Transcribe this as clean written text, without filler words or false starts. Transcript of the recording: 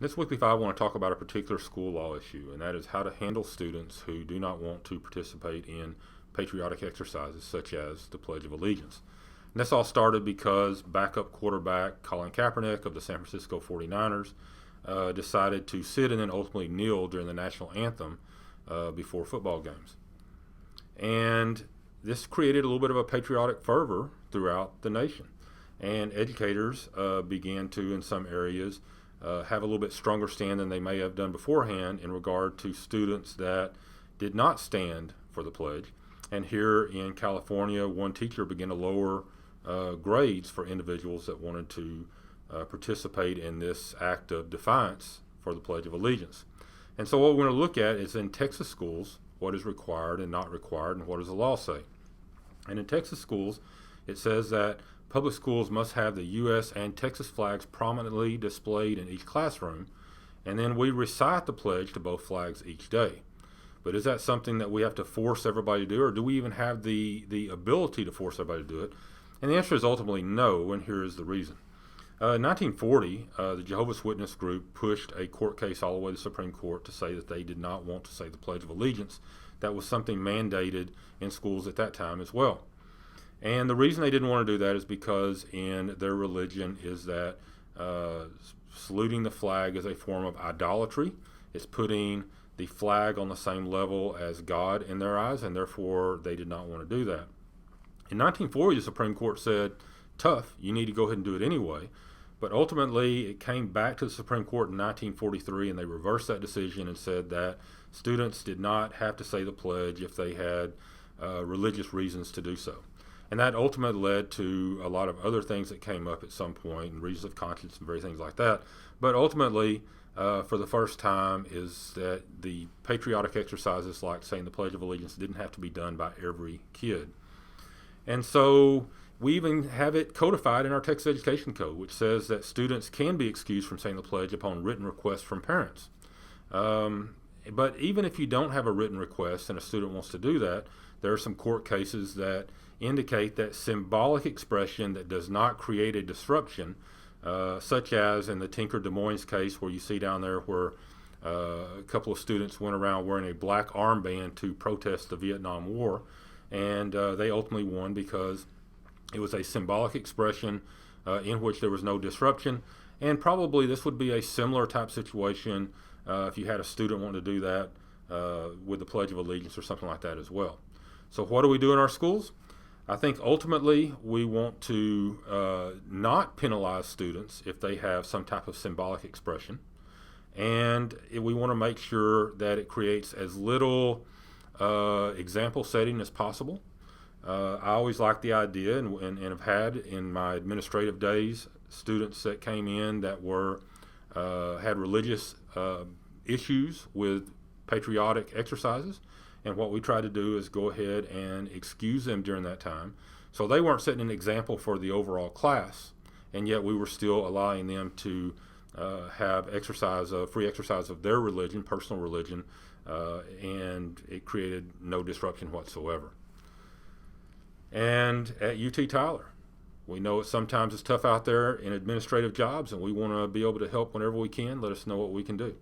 This weekly five, I want to talk about a particular school law issue, and that is how to handle students who do not want to participate in patriotic exercises such as the Pledge of Allegiance. And this all started because backup quarterback Colin Kaepernick of the San Francisco 49ers decided to sit and then ultimately kneel during the national anthem before football games. And this created a little bit of a patriotic fervor throughout the nation. And educators began to, in some areas, have a little bit stronger stand than they may have done beforehand in regard to students that did not stand for the pledge. And here in California, one teacher began to lower grades for individuals that wanted to participate in this act of defiance for the Pledge of Allegiance. And so what we're going to look at is in Texas schools, what is required and not required, and what does the law say. And in Texas schools, it says that public schools must have the U.S. and Texas flags prominently displayed in each classroom, and then we recite the pledge to both flags each day. But is that something that we have to force everybody to do, or do we even have the ability to force everybody to do it? And the answer is ultimately no, and here is the reason. In 1940, the Jehovah's Witness group pushed a court case all the way to the Supreme Court to say that they did not want to say the Pledge of Allegiance. That was something mandated in schools at that time as well. And the reason they didn't want to do that is because in their religion is that saluting the flag is a form of idolatry. It's putting the flag on the same level as God in their eyes, and therefore they did not want to do that. In 1940, the Supreme Court said, tough, you need to go ahead and do it anyway. But ultimately, it came back to the Supreme Court in 1943, and they reversed that decision and said that students did not have to say the pledge if they had religious reasons to do so. And that ultimately led to a lot of other things that came up at some point, and reasons of conscience and various things like that. But ultimately, for the first time, is that the patriotic exercises like saying the Pledge of Allegiance didn't have to be done by every kid. And so we even have it codified in our Texas Education Code, which says that students can be excused from saying the pledge upon written request from parents. But even if you don't have a written request and a student wants to do that, there are some court cases that indicate that symbolic expression that does not create a disruption, such as in the Tinker Des Moines case where you see down there where a couple of students went around wearing a black armband to protest the Vietnam War, and they ultimately won because it was a symbolic expression in which there was no disruption. And probably this would be a similar type situation if you had a student wanting to do that with the Pledge of Allegiance or something like that as well. So what do we do in our schools? I think ultimately we want to not penalize students if they have some type of symbolic expression. And we want to make sure that it creates as little example setting as possible. I always like the idea and have had in my administrative days students that came in that were had religious issues with patriotic exercises. And what we try to do is go ahead and excuse them during that time. So they weren't setting an example for the overall class, and yet we were still allowing them to have free exercise of their religion, personal religion, and it created no disruption whatsoever. And at UT Tyler, we know sometimes it's tough out there in administrative jobs, and we want to be able to help whenever we can. Let us know what we can do.